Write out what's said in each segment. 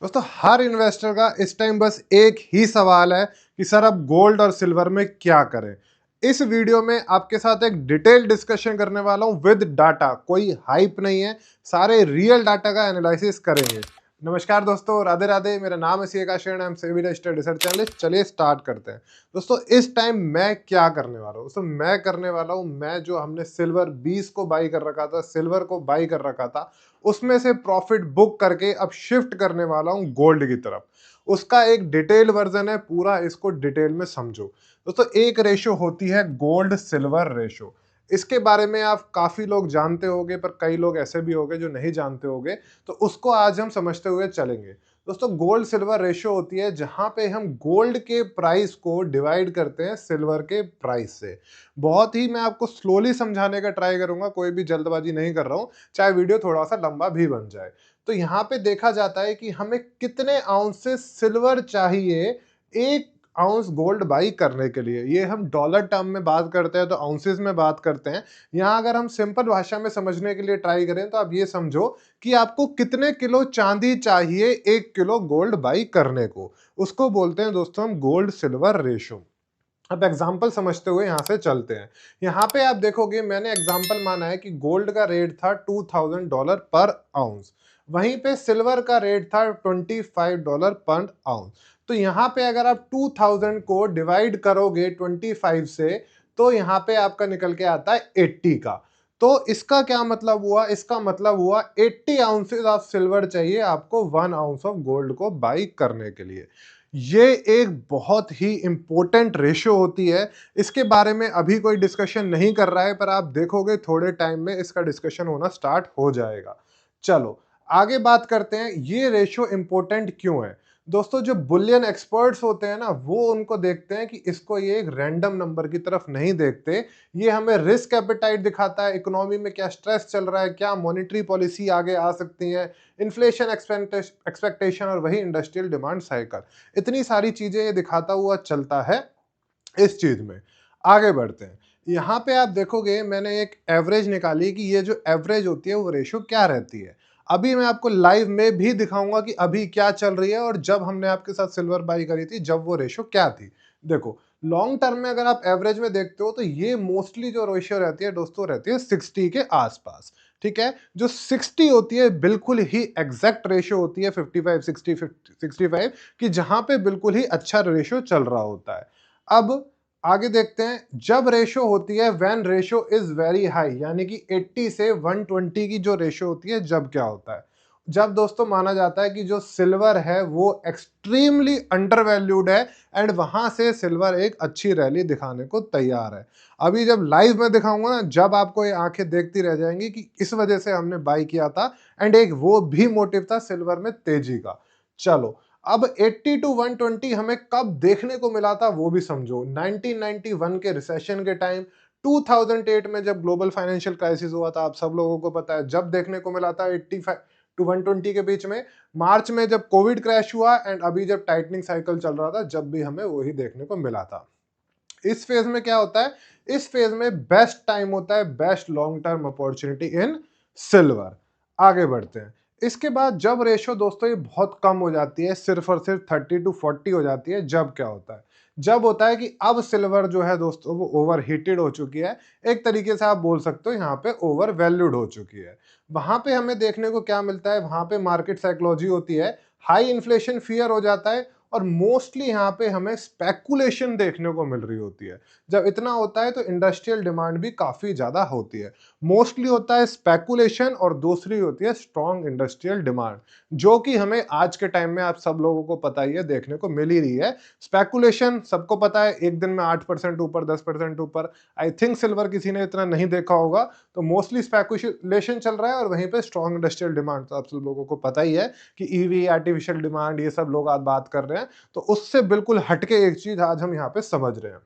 दोस्तों हर इन्वेस्टर का इस टाइम बस एक ही सवाल है कि सर अब गोल्ड और सिल्वर में क्या करें। इस वीडियो में आपके साथ एक डिटेल डिस्कशन करने वाला हूं विद डाटा, कोई हाइप नहीं है, सारे रियल डाटा का एनालिसिस करेंगे। नमस्कार दोस्तों, राधे राधे। मेरा नाम है C Akash, I am SEBI registered research analyst. चलिए स्टार्ट करते हैं। दोस्तों इस टाइम मैं क्या करने वाला हूँ, दोस्तों मैं करने वाला हूँ, मैं जो हमने सिल्वर 20 को बाई कर रखा था, सिल्वर को बाई कर रखा था, उसमें से प्रॉफिट बुक करके अब शिफ्ट करने वाला हूं गोल्ड की तरफ। उसका एक डिटेल वर्जन है, पूरा इसको डिटेल में समझो। दोस्तों एक रेशो होती है गोल्ड सिल्वर रेशो। इसके बारे में आप काफी लोग जानते होंगे, पर कई लोग ऐसे भी होंगे जो नहीं जानते होंगे, तो उसको आज हम समझते हुए चलेंगे। दोस्तों गोल्ड सिल्वर रेशो होती है जहां पे हम गोल्ड के प्राइस को डिवाइड करते हैं सिल्वर के प्राइस से। बहुत ही मैं आपको स्लोली समझाने का ट्राई करूंगा, कोई भी जल्दबाजी नहीं कर रहा हूं, चाहे वीडियो थोड़ा सा लंबा भी बन जाए। तो यहाँ पे देखा जाता है कि हमें कितने आउंसेस सिल्वर चाहिए एक आउंस गोल्ड बाई करने के लिए। ये हम डॉलर टर्म में बात करते हैं तो आउंसेस में बात करते हैं। यहाँ अगर हम सिंपल भाषा में समझने के लिए ट्राई करें तो आप ये समझो कि आपको कितने किलो चांदी चाहिए 1 किलो गोल्ड बाई करने को। उसको बोलते हैं दोस्तों हम गोल्ड सिल्वर रेशो। अब एग्जाम्पल समझते हुए यहाँ से चलते हैं। यहाँ पे आप देखोगे मैंने एग्जाम्पल माना है कि गोल्ड का रेट था $2000 पर आउंस, वहीं पे सिल्वर का रेट था $25 पर आउंस। तो यहाँ पे अगर आप 2000 को डिवाइड करोगे 25 से, तो यहाँ पे आपका निकल के आता है 80 का। तो इसका क्या मतलब हुआ, इसका मतलब हुआ 80 आउंसेस ऑफ सिल्वर चाहिए आपको 1 आउंस ऑफ गोल्ड को बाई करने के लिए। ये एक बहुत ही इंपॉर्टेंट रेशियो होती है। इसके बारे में अभी कोई डिस्कशन नहीं कर रहा है, पर आप देखोगे थोड़े टाइम में इसका डिस्कशन होना स्टार्ट हो जाएगा। चलो आगे बात करते हैं, ये रेशियो इंपॉर्टेंट क्यों है। दोस्तों जो बुलियन एक्सपर्ट्स होते हैं ना, वो उनको देखते हैं कि इसको ये एक रैंडम नंबर की तरफ नहीं देखते, ये हमें रिस्क एपेटाइट दिखाता है, इकोनॉमी में क्या स्ट्रेस चल रहा है, क्या मॉनेटरी पॉलिसी आगे आ सकती है, इन्फ्लेशन एक्सपेक्टेशन और वही इंडस्ट्रियल डिमांड साइकिल। इतनी सारी चीजें ये दिखाता हुआ चलता है इस चीज में। आगे बढ़ते हैं। यहाँ पे आप देखोगे मैंने एक एवरेज निकाली कि ये जो एवरेज होती है वो रेशो क्या रहती है। अभी मैं आपको लाइव में भी दिखाऊंगा कि अभी क्या चल रही है और जब हमने आपके साथ सिल्वर बाई करी थी जब वो रेशो क्या थी। देखो लॉन्ग टर्म में अगर आप एवरेज में देखते हो तो ये मोस्टली जो रेशियो रहती है दोस्तों रहती है 60 के आसपास। ठीक है, जो 60 होती है बिल्कुल ही एग्जैक्ट रेशियो होती है 55 60 65 की, जहां पे बिल्कुल ही अच्छा रेशियो चल रहा होता है। अब आगे देखते हैं, जब रेशो होती है when ratio is very high, यानी कि 80 से 120 की जो रेशो होती है, जब क्या होता है, जब दोस्तों माना जाता है कि जो सिल्वर है वो एक्सट्रीमली अंडर वैल्यूड है एंड वहां से सिल्वर एक अच्छी रैली दिखाने को तैयार है। अभी जब लाइव में दिखाऊंगा ना, जब आपको ये आंखें देखती रह जाएंगी कि इस वजह से हमने बाई किया था एंड एक वो भी मोटिव था सिल्वर में तेजी का। चलो अब 80 टू 120 हमें कब देखने को मिला था वो भी समझो। 1991 के रिसेशन के टाइम, 2008 में जब ग्लोबल फाइनेंशियल क्राइसिस हुआ था, आप सब लोगों को पता है, जब देखने को मिला था 85 टू 120 के बीच में। मार्च में जब कोविड क्रैश हुआ एंड अभी जब टाइटनिंग साइकिल चल रहा था, जब भी हमें वही देखने को मिला था। इस फेज में क्या होता है, इस फेज में बेस्ट टाइम होता है, best long term opportunity in silver. आगे बढ़ते हैं। इसके बाद जब रेशो दोस्तों ये बहुत कम हो जाती है, सिर्फ और सिर्फ 30 टू 40 हो जाती है, जब क्या होता है, जब होता है कि अब सिल्वर जो है दोस्तों वो ओवर हीटेड हो चुकी है। एक तरीके से आप बोल सकते हो यहाँ पे ओवर वैल्यूड हो चुकी है। वहां पे हमें देखने को क्या मिलता है, वहां पे मार्केट साइकोलॉजी होती है, हाई इन्फ्लेशन फियर हो जाता है और मोस्टली यहाँ पे हमें स्पेकुलेशन देखने को मिल रही होती है। जब इतना होता है तो इंडस्ट्रियल डिमांड भी काफी ज्यादा होती है। मोस्टली होता है स्पेकुलेशन और दूसरी होती है स्ट्रॉन्ग इंडस्ट्रियल डिमांड, जो कि हमें आज के टाइम में आप सब लोगों को पता ही है देखने को मिल ही रही है। स्पेकुलेशन सबको पता है, एक दिन में 8% ऊपर 10% ऊपर। आई थिंक सिल्वर किसी ने इतना नहीं देखा होगा, तो मोस्टली स्पेकुलेशन चल रहा है और वहीं पे स्ट्रॉन्ग इंडस्ट्रियल डिमांड तो आप सब लोगों को पता ही है कि ईवी आर्टिफिशियल डिमांड ये सब लोग आज बात कर रहे हैं। तो उससे बिल्कुल हटके एक चीज आज हम यहाँ पे समझ रहे हैं।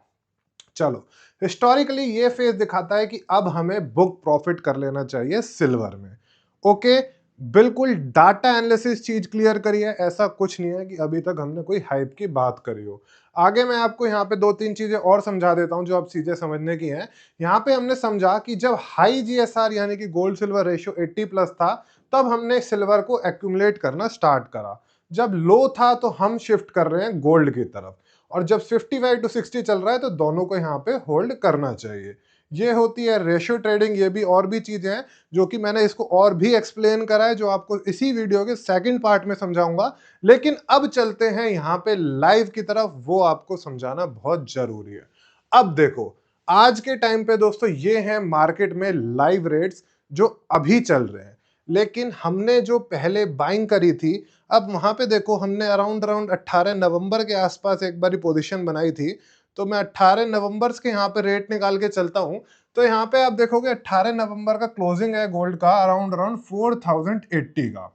चलो हिस्टोरिकली ये फेज दिखाता है कि अब हमें बुक प्रॉफिट कर लेना चाहिए सिल्वर में। ओके, बिल्कुल डाटा एनालिसिस चीज क्लियर करी है, ऐसा कुछ नहीं है कि अभी तक हमने कोई हाइप की बात करी हो। आगे मैं आपको यहाँ पे दो तीन चीजें और समझा देता हूँ जो आप चीजें समझने की हैं। यहाँ पे हमने समझा कि जब हाई जीएसआर यानी कि गोल्ड सिल्वर रेशियो 80 प्लस था, तब हमने सिल्वर को एक्यूमुलेट करना स्टार्ट करा। जब लो था तो हम शिफ्ट कर रहे हैं गोल्ड की तरफ, और जब 55 टू 60 चल रहा है तो दोनों को यहाँ पे होल्ड करना चाहिए। ये होती है रेशियो ट्रेडिंग। ये भी और भी चीजें हैं जो कि मैंने इसको और भी एक्सप्लेन करा है, जो आपको इसी वीडियो के सेकंड पार्ट में समझाऊंगा। लेकिन अब चलते हैं यहाँ पे लाइव की तरफ, वो आपको समझाना बहुत जरूरी है। अब देखो, आज के टाइम पे दोस्तों ये हैं मार्केट में लाइव रेट्स जो अभी चल रहे हैं। लेकिन हमने जो पहले बाइंग करी थी, अब वहां पे देखो हमने अराउंड अराउंड 18 नवंबर के आसपास एक बारी पोजीशन बनाई थी। तो मैं 18 नवंबर के यहाँ पे रेट निकाल के चलता हूँ। तो यहाँ पे आप देखोगे 18 नवंबर का क्लोजिंग है गोल्ड का अराउंड अराउंड 4080 का।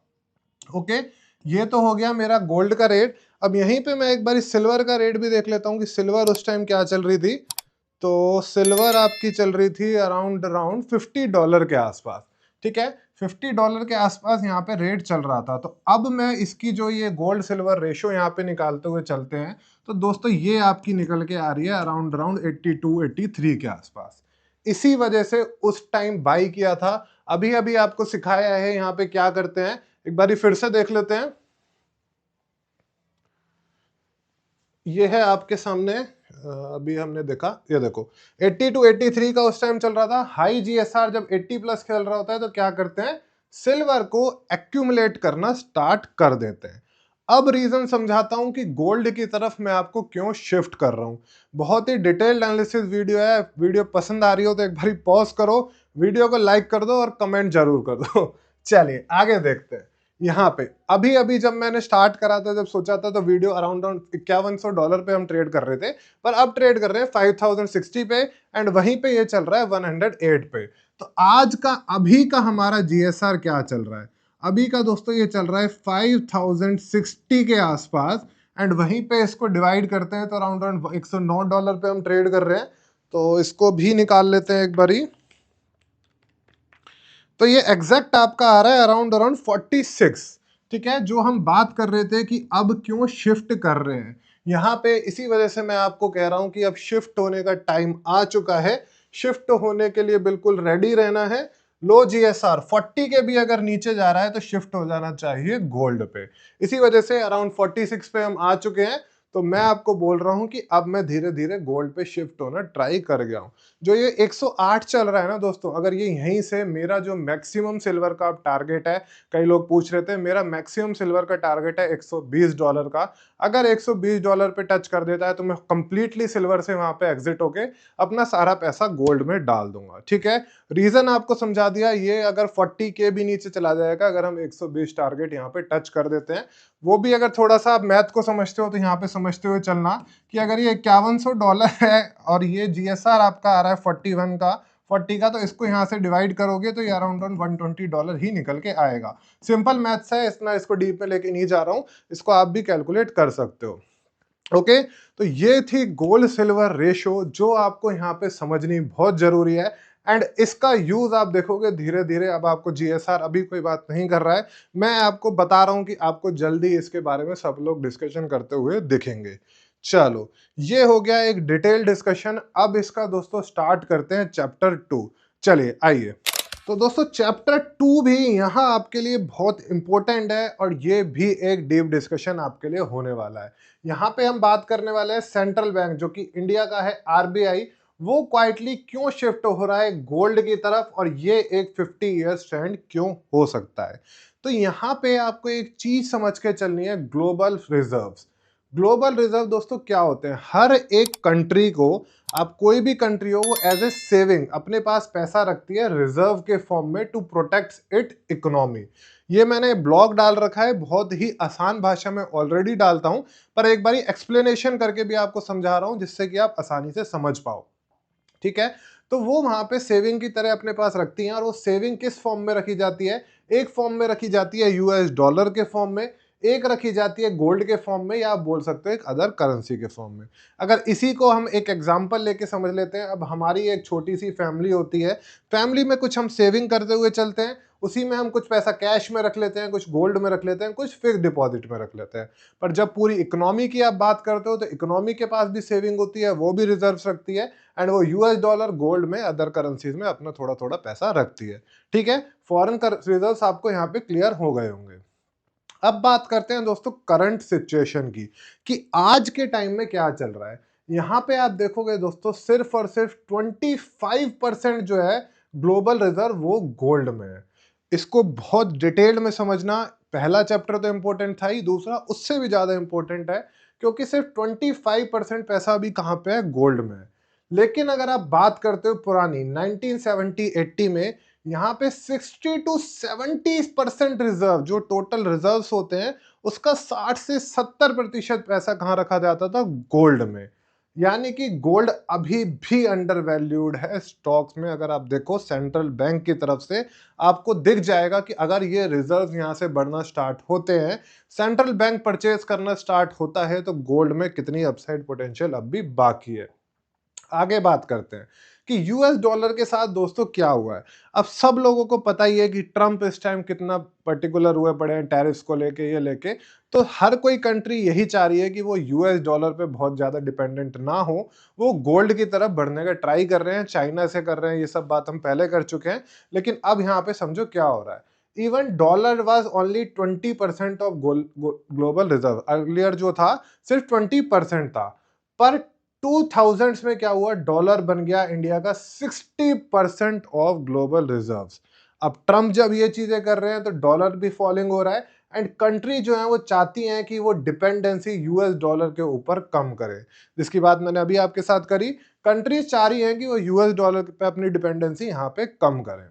ओके, ये तो हो गया मेरा गोल्ड का रेट। अब यहीं पे मैं एक बार सिल्वर का रेट भी देख लेता हूँ कि सिल्वर उस टाइम क्या चल रही थी। तो सिल्वर आपकी चल रही थी अराउंड अराउंड $50 के आसपास। ठीक है, $50 के आसपास यहाँ पे रेट चल रहा था। तो अब मैं इसकी जो ये गोल्ड सिल्वर रेशो यहाँ पे निकालते हुए चलते हैं, तो दोस्तों ये आपकी निकल के आ रही है अराउंड अराउंड 82 83 के आसपास। इसी वजह से उस टाइम बाई किया था। अभी अभी आपको सिखाया है यहाँ पे क्या करते हैं, एक बार फिर से देख लेते हैं। ये है आपके सामने, अभी हमने देखा, ये देखो 80 टू 83 का उस टाइम चल रहा था। हाई जीएसआर जब 80 प्लस खेल रहा होता है तो क्या करते हैं, सिल्वर को एक्यूमुलेट करना स्टार्ट कर देते हैं। अब रीजन समझाता हूं कि गोल्ड की तरफ मैं आपको क्यों शिफ्ट कर रहा हूं। बहुत ही डिटेल्ड एनालिसिस वीडियो है। वीडियो पसंद आ रही हो तो एक बार पॉज करो, वीडियो को लाइक कर दो और कमेंट जरूर कर दो। चलिए आगे देखते हैं। यहाँ पे अभी अभी जब मैंने स्टार्ट करा था, जब सोचा था, तो वीडियो अराउंड $5100 पे हम ट्रेड कर रहे थे। पर अब ट्रेड कर रहे हैं 5060 पे, एंड वहीं पे ये चल रहा है 108 पे। तो आज का अभी का हमारा जीएसआर क्या चल रहा है, अभी का दोस्तों ये चल रहा है 5060 के आसपास। एंड वहीं पे इसको डिवाइड करते हैं तो अराउंड अराउंड $109 पे हम ट्रेड कर रहे हैं। तो इसको भी निकाल लेते हैं एक बारी। तो ये एग्जैक्ट आपका आ रहा है अराउंड अराउंड 46। ठीक है, जो हम बात कर रहे थे कि अब क्यों शिफ्ट कर रहे हैं यहाँ पे, इसी वजह से मैं आपको कह रहा हूं कि अब शिफ्ट होने का टाइम आ चुका है। शिफ्ट होने के लिए बिल्कुल रेडी रहना है। लो जीएसआर 40 के भी अगर नीचे जा रहा है तो शिफ्ट हो जाना चाहिए गोल्ड पे। इसी वजह से अराउंड 46 पे हम आ चुके हैं। तो मैं आपको बोल रहा हूं कि अब मैं धीरे धीरे गोल्ड पे शिफ्ट होना ट्राई कर गया हूं। जो ये 108 चल रहा है ना दोस्तों, अगर ये यहीं से मेरा जो मैक्सिमम सिल्वर का टारगेट है, कई लोग पूछ रहे थे, मेरा मैक्सिमम सिल्वर का टारगेट है $120 का। अगर $120 पे टच कर देता है तो मैं कंप्लीटली सिल्वर से वहां पे एग्जिट होके अपना सारा पैसा गोल्ड में डाल दूंगा। ठीक है, रीजन आपको समझा दिया। ये अगर 40 के भी नीचे चला जाएगा, अगर हम 120 टारगेट यहाँ पे टच कर देते हैं, वो भी अगर थोड़ा सा आप मैथ को समझते हो तो यहाँ पे समझते हुए चलना कि अगर ये $5100 है और ये जीएसआर आपका आ रहा है 41 का 40 का, तो इसको यहाँ से डिवाइड करोगे तो ये अराउंड $120 ही निकल के आएगा। सिंपल मैथ्स है, इतना इसको डीप में लेके नहीं जा रहा हूँ, इसको आप भी कैलकुलेट कर सकते हो। ओके, तो ये थी गोल्ड सिल्वर रेशो जो आपको यहाँ पे समझनी बहुत जरूरी है। एंड इसका यूज आप देखोगे धीरे धीरे, अब आपको जीएसआर अभी कोई बात नहीं कर रहा है, मैं आपको बता रहा हूं कि आपको जल्दी इसके बारे में सब लोग डिस्कशन करते हुए दिखेंगे। चलो, ये हो गया एक डिटेल डिस्कशन। अब इसका दोस्तों स्टार्ट करते हैं चैप्टर 2। चलिए आइए। तो दोस्तों चैप्टर 2 भी यहाँ आपके लिए बहुत इंपॉर्टेंट है, और ये भी एक डीप डिस्कशन आपके लिए होने वाला है। यहाँ पे हम बात करने वाले हैं सेंट्रल बैंक जो कि इंडिया का है आरबीआई, वो क्वाइटली क्यों शिफ्ट हो रहा है गोल्ड की तरफ, और ये एक 50 ईयर्स ट्रेंड क्यों हो सकता है। तो यहाँ पे आपको एक चीज समझ के चलनी है, ग्लोबल रिजर्व्स। ग्लोबल रिजर्व दोस्तों क्या होते हैं, हर एक कंट्री को, आप कोई भी कंट्री हो, वो एज ए सेविंग अपने पास पैसा रखती है रिजर्व के फॉर्म में टू प्रोटेक्ट इट इकोनॉमी। ये मैंने ब्लॉग डाल रखा है, बहुत ही आसान भाषा में ऑलरेडी डालता हूं, पर एक बारी एक्सप्लेनेशन करके भी आपको समझा रहा हूं जिससे कि आप आसानी से समझ पाओ। ठीक है, तो वो वहां पे सेविंग की तरह अपने पास रखती हैं, और वो सेविंग किस फॉर्म में रखी जाती है, एक फॉर्म में रखी जाती है यूएस डॉलर के फॉर्म में, एक रखी जाती है गोल्ड के फॉर्म में, या आप बोल सकते हो एक अदर करेंसी के फॉर्म में। अगर इसी को हम एक एग्जांपल लेके समझ लेते हैं, अब हमारी एक छोटी सी फैमिली होती है, फैमिली में कुछ हम सेविंग करते हुए चलते हैं, उसी में हम कुछ पैसा कैश में रख लेते हैं, कुछ गोल्ड में रख लेते हैं, कुछ फिक्स डिपॉजिट में रख लेते हैं। पर जब पूरी इकोनॉमी की आप बात करते हो तो इकोनॉमी के पास भी सेविंग होती है, वो भी रिजर्व रखती है, एंड वो यूएस डॉलर गोल्ड में अदर करेंसीज में अपना थोड़ा थोड़ा पैसा रखती है। ठीक है, फॉरेन रिजर्व्स आपको यहाँ पे क्लियर हो गए होंगे। अब बात करते हैं दोस्तों करंट सिचुएशन की, कि आज के टाइम में क्या चल रहा है। यहाँ पे आप देखोगे दोस्तों सिर्फ और सिर्फ 25% जो है ग्लोबल रिजर्व वो गोल्ड में है। इसको बहुत डिटेल में समझना, पहला चैप्टर तो इंपॉर्टेंट था ही, दूसरा उससे भी ज्यादा इंपॉर्टेंट है, क्योंकि सिर्फ 25% पैसा अभी कहाँ पे है, गोल्ड में है। लेकिन अगर आप बात करते हो पुरानी 1970-80 में, यहाँ पे 60 to 70% रिजर्व, जो टोटल रिजर्व्स होते हैं उसका 60 से 70% पैसा कहाँ रखा जाता था, गोल्ड में। यानी कि गोल्ड अभी भी अंडर वैल्यूड है स्टॉक्स में। अगर आप देखो सेंट्रल बैंक की तरफ से आपको दिख जाएगा कि अगर ये रिजर्व यहाँ से बढ़ना स्टार्ट होते हैं, सेंट्रल बैंक परचेज करना स्टार्ट होता है, तो गोल्ड में कितनी अपसाइड पोटेंशियल अब भी बाकी है। आगे बात करते हैं कि यूएस डॉलर के साथ दोस्तों क्या हुआ है। अब सब लोगों को पता ही है कि ट्रंप इस टाइम कितना पर्टिकुलर हुए पड़े हैं टैरिफ्स को लेके, ये लेके। तो हर कोई कंट्री यही चाह रही है कि वो यूएस डॉलर पे बहुत ज्यादा डिपेंडेंट ना हो, वो गोल्ड की तरफ बढ़ने का ट्राई कर रहे हैं, चाइना से कर रहे हैं, ये सब बात हम पहले कर चुके हैं। लेकिन अब यहाँ पे समझो क्या हो रहा है। Even dollar was only 20% of global reserve, earlier जो था सिर्फ 20% था। पर 2000s में क्या हुआ, डॉलर बन गया इंडिया का 60% ऑफ ग्लोबल रिजर्व्स। अब ट्रम्प जब ये चीजें कर रहे हैं तो डॉलर भी फॉलिंग हो रहा है, एंड कंट्री जो है वो चाहती हैं कि वो डिपेंडेंसी यूएस डॉलर के ऊपर कम करे, जिसकी बात मैंने अभी आपके साथ करी। कंट्रीज चाह रही हैं कि वो यूएस डॉलर पे अपनी डिपेंडेंसी यहाँ पे कम करें।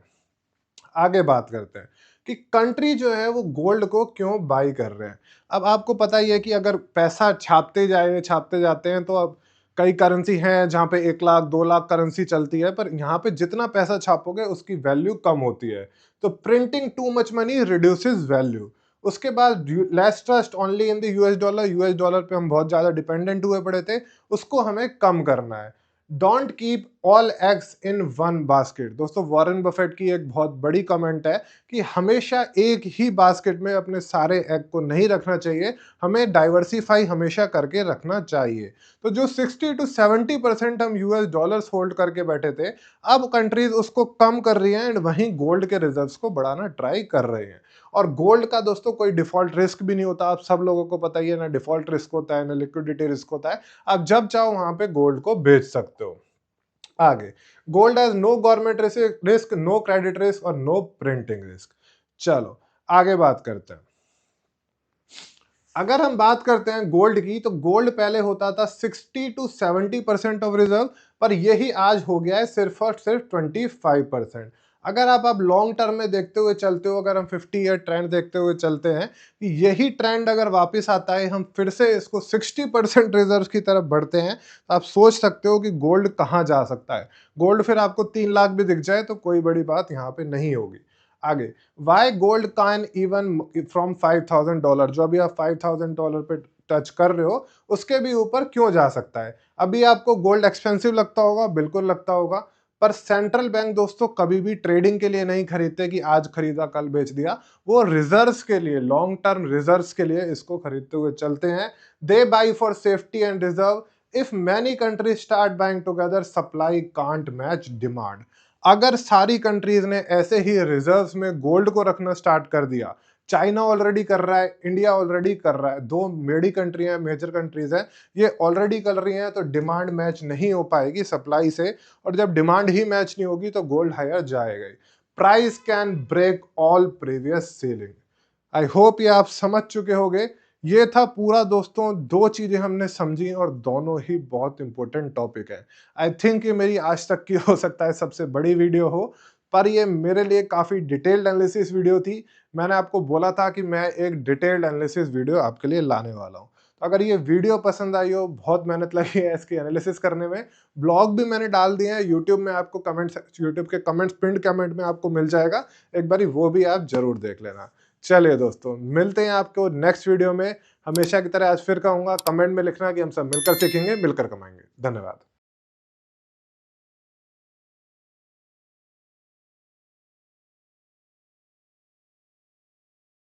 आगे बात करते हैं कि कंट्री जो है वो गोल्ड को क्यों बाई कर रहे हैं। अब आपको पता ही है कि अगर पैसा छापते जाते हैं, तो अब कई करेंसी हैं जहाँ पे 1 लाख 2 लाख करेंसी चलती है, पर यहाँ पे जितना पैसा छापोगे उसकी वैल्यू कम होती है। तो printing too much money reduces value. उसके बाद less trust only in the US dollar पे हम बहुत ज्यादा डिपेंडेंट हुए पड़े थे, उसको हमें कम करना है। Don't keep all eggs in one basket. दोस्तों वॉरेन बफेट की एक बहुत बड़ी कमेंट है कि हमेशा एक ही बास्केट में अपने सारे एग को नहीं रखना चाहिए, हमें डाइवर्सिफाई हमेशा करके रखना चाहिए। तो जो 60 to 70% हम यूएस डॉलर्स होल्ड करके बैठे थे, अब कंट्रीज उसको कम कर रही हैं, एंड वहीं गोल्ड के रिजर्व्स को बढ़ाना ट्राई कर रहे हैं। और गोल्ड का दोस्तों कोई डिफॉल्ट रिस्क भी नहीं होता, आप सब लोगों को पता ही है, ना डिफॉल्ट रिस्क होता है ना लिक्विडिटी रिस्क होता है। आप जब चाहो वहां पे गोल्ड को बेच सकते हो। आगे, gold has no government risk, no credit risk और नो प्रिंटिंग रिस्क। चलो आगे बात करते हैं। अगर हम बात करते हैं गोल्ड की, तो गोल्ड पहले होता था 60 to 70% ऑफ रिजर्व, पर यही आज हो गया है सिर्फ और सिर्फ 25%। अगर आप लॉन्ग टर्म में देखते हुए चलते हो, अगर हम 50 ईयर ट्रेंड देखते हुए चलते हैं, कि यही ट्रेंड अगर वापस आता है, हम फिर से इसको 60% रिजर्व की तरफ बढ़ते हैं, तो आप सोच सकते हो कि गोल्ड कहाँ जा सकता है। गोल्ड फिर आपको 3 लाख भी दिख जाए तो कोई बड़ी बात यहाँ पे नहीं होगी। आगे, why gold can even from $5,000, जो अभी आप $5,000 पे टच कर रहे हो, उसके भी ऊपर क्यों जा सकता है। अभी आपको गोल्ड एक्सपेंसिव लगता होगा, बिल्कुल लगता होगा, पर सेंट्रल बैंक दोस्तों कभी भी ट्रेडिंग के लिए नहीं खरीदते कि आज खरीदा कल बेच दिया। वो रिजर्व्स के लिए, लॉन्ग टर्म रिजर्व्स के लिए इसको खरीदते हुए चलते हैं। They buy for safety and reserve. If many countries start buying together, supply can't match demand. अगर सारी कंट्रीज ने ऐसे ही रिजर्व्स में गोल्ड को रखना स्टार्ट कर दिया, चाइना ऑलरेडी कर रहा है, इंडिया ऑलरेडी कर रहा है, दो मेडी कंट्री हैं, मेजर कंट्रीज हैं, ये ऑलरेडी कर रही हैं, तो डिमांड मैच नहीं हो पाएगी सप्लाई से। और जब डिमांड ही मैच नहीं होगी तो गोल्ड हायर जाएगा ही। Price can break all previous ceiling. I hope ये आप समझ चुके होंगे। ये था पूरा दोस्तों, दो चीजें हमने समझी और दोनों ही बहुत इंपॉर्टेंट टॉपिक है। आई थिंक ये मेरी आज तक की हो सकता है सबसे बड़ी वीडियो हो, पर ये मेरे लिए काफी डिटेल्ड एनालिसिस वीडियो थी। मैंने आपको बोला था कि मैं एक डिटेल्ड एनालिसिस वीडियो आपके लिए लाने वाला हूँ। तो अगर ये वीडियो पसंद आई हो, बहुत मेहनत लगी है इसकी एनालिसिस करने में, ब्लॉग भी मैंने डाल दिए हैं यूट्यूब में, आपको यूट्यूब के कमेंट्स, पिंड कमेंट में आपको मिल जाएगा, एक बारी वो भी आप जरूर देख लेना। चलिए दोस्तों, मिलते हैं आपको नेक्स्ट वीडियो में। हमेशा की तरह आज फिर कहूंगा, कमेंट में लिखना कि हम सब मिलकर सीखेंगे, मिलकर कमाएंगे। धन्यवाद।